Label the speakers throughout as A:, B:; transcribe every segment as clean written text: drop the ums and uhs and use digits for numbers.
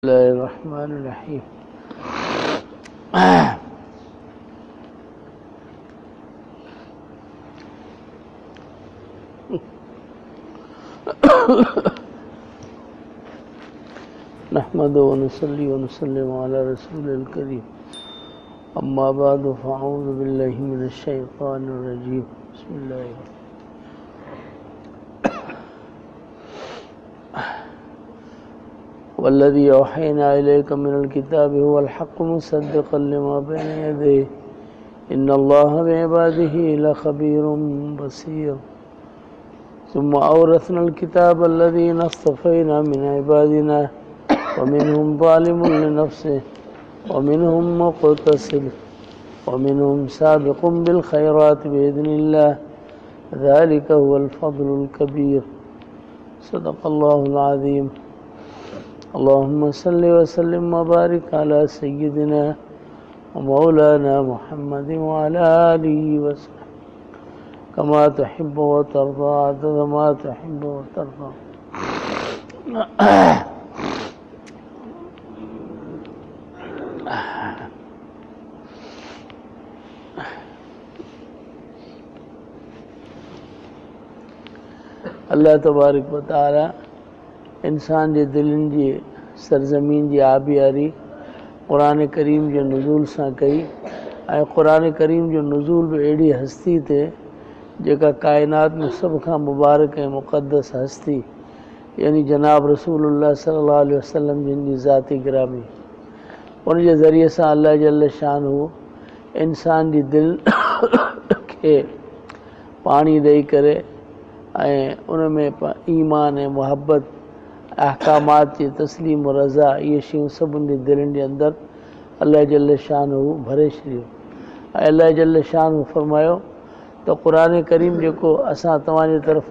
A: الله الرحمن الرحيم. نحمد ونصلي ونسلم على رسول الكريم. أما بعد فأعوذ بالله من الشيطان الرجيم. بسم الله الرحمن الرحيم. والذي أوحينا إليك من الكتاب هو الحق مصدقا لما بين يديه إن الله بعباده لخبير بصير. ثم أورثنا الكتاب الذين اصطفينا من عبادنا ومنهم ظالم لنفسه ومنهم مقتصد ومنهم سابق بالخيرات بإذن الله ذلك هو الفضل الكبير. صدق الله العظيم. اللهم صل وسلم وبارك على سيدنا ومولانا محمد وعلى آله وصحبه كما تحب وترضى عدد ما تحب وترضى. अल्लाह तबारक व तआला इंसान जे दिलनि जी सरज़मीन जी आबियारी क़ुरान करीम जे नुज़ूल सां कई ऐं क़ुरान करीम जो नुज़ूल बि अहिड़ी हस्ती ते जेका काइनात में सभ खां मुबारक ऐं मुक़द्दस हस्ती यानी जनाब रसूलुल्लाह सल्लल्लाहु अलैहि वसल्लम जिन जी ज़ाती गिरामी उन जे ज़रिए सां अल्लाह जल्ल शानहू इंसान जी दिलि खे पाणी ॾेई करे ऐं उन में ईमान ऐं मुहबत अहकामात जी तस्लीम और रज़ा इहे शयूं सभिनी जे दिलनि जे अंदरि अल्लाह जल्ल शानहू भरे छॾियो ऐं अल्लाह जल्ल शानहू फरमायो त क़ुरान करीम जेको असां तव्हांजे तरफ़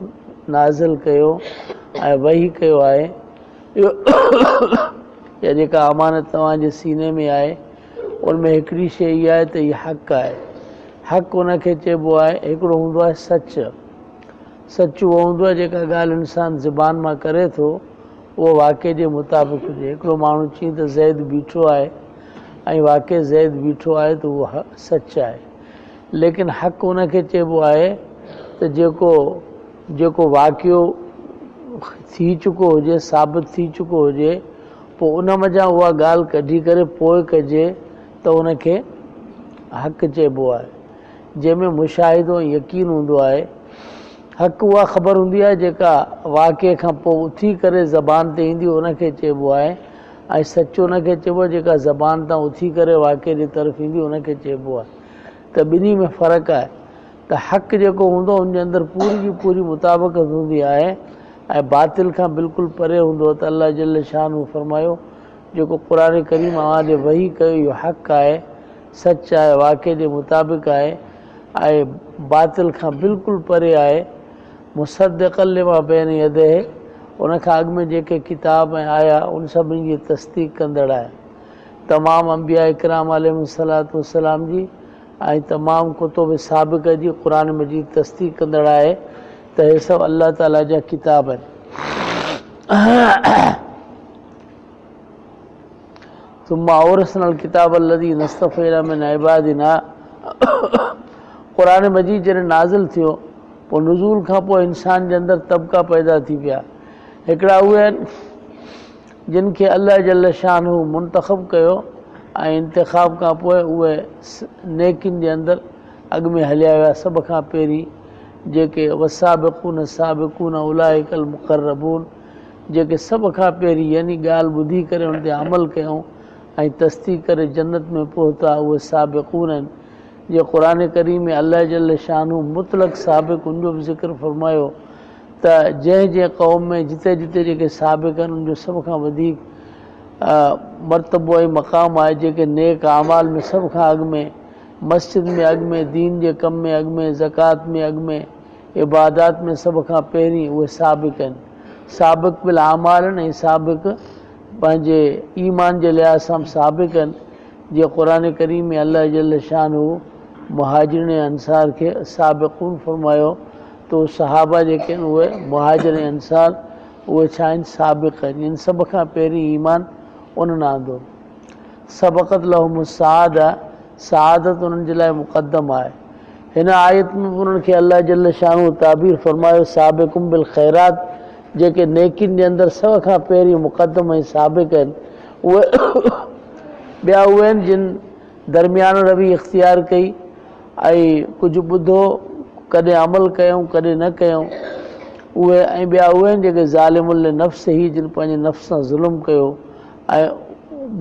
A: नाज़िल कयो ऐं वही कयो आहे इहो या जेका अमानत तव्हांजे सीने में आहे उन में हिकिड़ी शइ इहा आहे त हीअ हक़ आहे। हक़ उनखे चइबो आहे हिकिड़ो हूंदो आहे सच उहो हूंदो आहे जेका ॻाल्हि इंसान ज़ुबान मां करे थो उहो वाक़े जे मुताबिक़ हुजे। हिकिड़ो माण्हू चई त ज़ैद बीठो आहे ऐं वाक़ई ज़ैद बीठो आहे त उहो सच आहे, लेकिन हक़ उनखे चइबो आहे त जेको वाक़ियो थी चुको हुजे साबित थी चुको हुजे पोइ उन मज़ा उहा ॻाल्हि कढी करे पोइ कजे त उनखे हक़ चइबो आहे। जंहिंमें मुशाहिदो यकीन हूंदो आहे। हक़ उहा ख़बर हूंदी आहे जेका वाक़े खां पोइ उथी करे ज़बान ते ईंदी उनखे चइबो आहे ऐं सच उनखे चइबो आहे जेका ज़बान तां उथी करे वाक़े जे तरफ़ ईंदी उनखे चइबो आहे। त ॿिन्ही में फ़र्क़ु आहे त हक़ जेको हूंदो उनजे अंदरि पूरी जी पूरी मुताबिक़त हूंदी आहे ऐं बातिल खां बिल्कुलु परे हूंदो त अल्लाह जल्ल शानहू फरमायो जेको क़ुरान करीम अव्हां ॾे वही कयो इहो हक़ आहे, सच आहे, वाक़े जे मुताबिक़ आहे ऐं बातिल खां बिल्कुलु परे आहे। मुसद्दिक़न लिमा बैन यदैहि उनखां अॻु में जेके किताब ऐं आया उन सभिनी जी तस्दीक़ कंदड़ आहे। तमामु अंबिया इकराम अलैहिस्सलातु वस्सलाम जी ऐं तमामु कुतुब साबिक़ जी क़ुरान मजीद तस्दीक़ कंदड़ आहे त हे सभु अल्लाह ताला जा किताब आहिनि। थुम्मा औरसनल किताब अल्लज़ीन इस्तफ़ैना मिन इबादिना क़ुरान मजीद जॾहिं नाज़िल थियो पोइ नुज़ूल खां पोइ इंसान जे अंदरि तबिका पैदा थी पिया। हिकिड़ा उहे आहिनि जिन खे अल्लाह जल्ल शानहू मुंतख़ब कयो ऐं इंतिख़ाब खां पोइ उहे नेकिन जे अंदरि अॻु में हलिया विया। सभ खां पहिरीं जेके वसाबिक़ून साबिक़ून उलाइकल मुक़र्रबून जेके सभ खां पहिरीं यानी ॻाल्हि ॿुधी करे उन ते अमल कयूं ऐं तस्दीक़ करे जन्नत में पहुता उहे साबिक़ून आहिनि। जे क़ुरान करीम में अल्लाह जल्ल शानहू मुतलक़ साबिक़ उनजो बि ज़िक्र फरमायो त जंहिं क़ौम में जिते जिते जेके साबिक़ आहिनि उनजो सभ खां वधीक मर्तबो ऐं मक़ाम आहे। जेके नेक अमाल में सभ खां अॻु में मस्जिद में अॻु में दीन जे कम में अॻु में ज़कात में अॻु में इबादात में सभ खां पहिरीं उहे साबिक़ आहिनि। साबिक़ बिल अमाल आहिनि ऐं साबिक़ पंहिंजे ईमान जे लिहाज़ सां साबिक़ आहिनि। जीअं क़ुरान करीम में अल्लाह जल्ल शानहू मुहाजिरिन ऐं अंसार खे साबिक़ून फरमायो त सहाबा जेके आहिनि उहे मुहाजिर ऐं अंसार उहे छा आहिनि साबिक़ आहिनि। इन सभ खां पहिरीं ईमान उन्हनि आंदो। सबक़त लहुम सआदा, सआदत उन्हनि जे लाइ मुक़दम आहे। हिन आयत में उन्हनि खे अल्लाह जल शानु ताबीर फरमायो साबिकुम बिल ख़ैरात, जेके नेकिन जे अंदरि सभ खां पहिरीं मुक़दम ऐं साबिक़ आहिनि, उहे ॿिया उहे आहिनि जिन दरमियान रवी इख़्तियार कई ऐं कुझु ॿुधो, कॾहिं अमल कयूं कॾहिं न कयूं, उहे ऐं ॿिया उहे आहिनि जेके ज़ालिमुल नफ़्स ही, जिन पंहिंजे नफ़्स सां ज़ुल्म कयो ऐं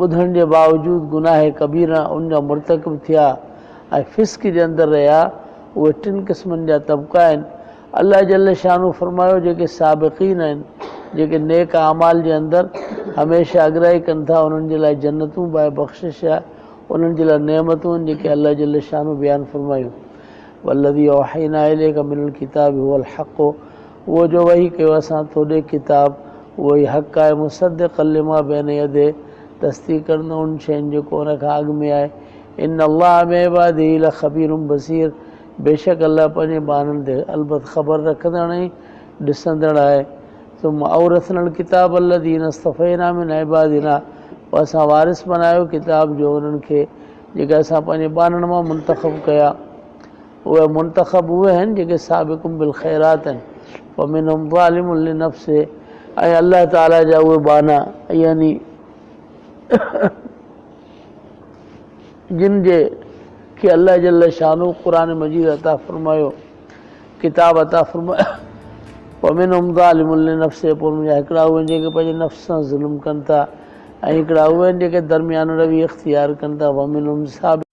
A: ॿुधण जे बावजूदु गुनाह कबीरा उनजा मुर्तकिब थिया ऐं फिस्क जे अंदरि रहिया, उहे 3 क़िस्मनि जा तबिका आहिनि। अल्लाह जल शानु फरमायो जेके साबिक़ीन आहिनि, जेके नेक अमाल जे अंदरि हमेशह अॻिराई कनि था, उन्हनि जे लाइ जन्नतूं बाए बख़्शिश आहे, उन्हनि जे लाइ नेमतूं आहिनि जेके अल्लाह जल शानु बयानु फरमायूं। वल्लज़ी औहयना इलैका मिनल किताबि हुवल हक़, उहो जो वही कयो असां तोॾे किताब उहो ई हक़ आहे, मुसद्दिक़न लिमा बैन यदैहि, तस्दीक़ कंदो उन शयुनि जेको उन खां अॻु में आहे। इन अल्लाह बिइबादिही लख़बीरुम बसीर, बेशक अल्लाह पंहिंजे बाननि ते अलबत ख़बर रखंदड़ ऐं ॾिसंदड़ आहे। सुम औरसनल किताब अल्लज़ीना इस्तफ़ैना मिन इबादिना, पोइ असां वारिस बनायो किताब जो उन्हनि खे जेके असां पंहिंजे बाननि मां मुंतख़ब कया। उहे मुंतख़ब उहे आहिनि जेके साबिकुम बिल ख़ैरात आहिनि, व मिनहुम ज़ालिमुन लिनफ़्सिही, ऐं अल्लाह ताला जा उहे बाना यानी जिन जे खे अल्लाह जल शानु क़ुरान मजीद अता फ़रमायो, किताब अता फ़रमायो, व मिनहुम ज़ालिमुन लिनफ़्सिही, पोइ उनजा हिकिड़ा उहे जेके पंहिंजे नफ़्स सां ज़ुल्म कनि था ऐं हिकिड़ा उहे आहिनि जेके दरमियान रवी इख़्तियार कनि था। व मिनहुम साबिक़ून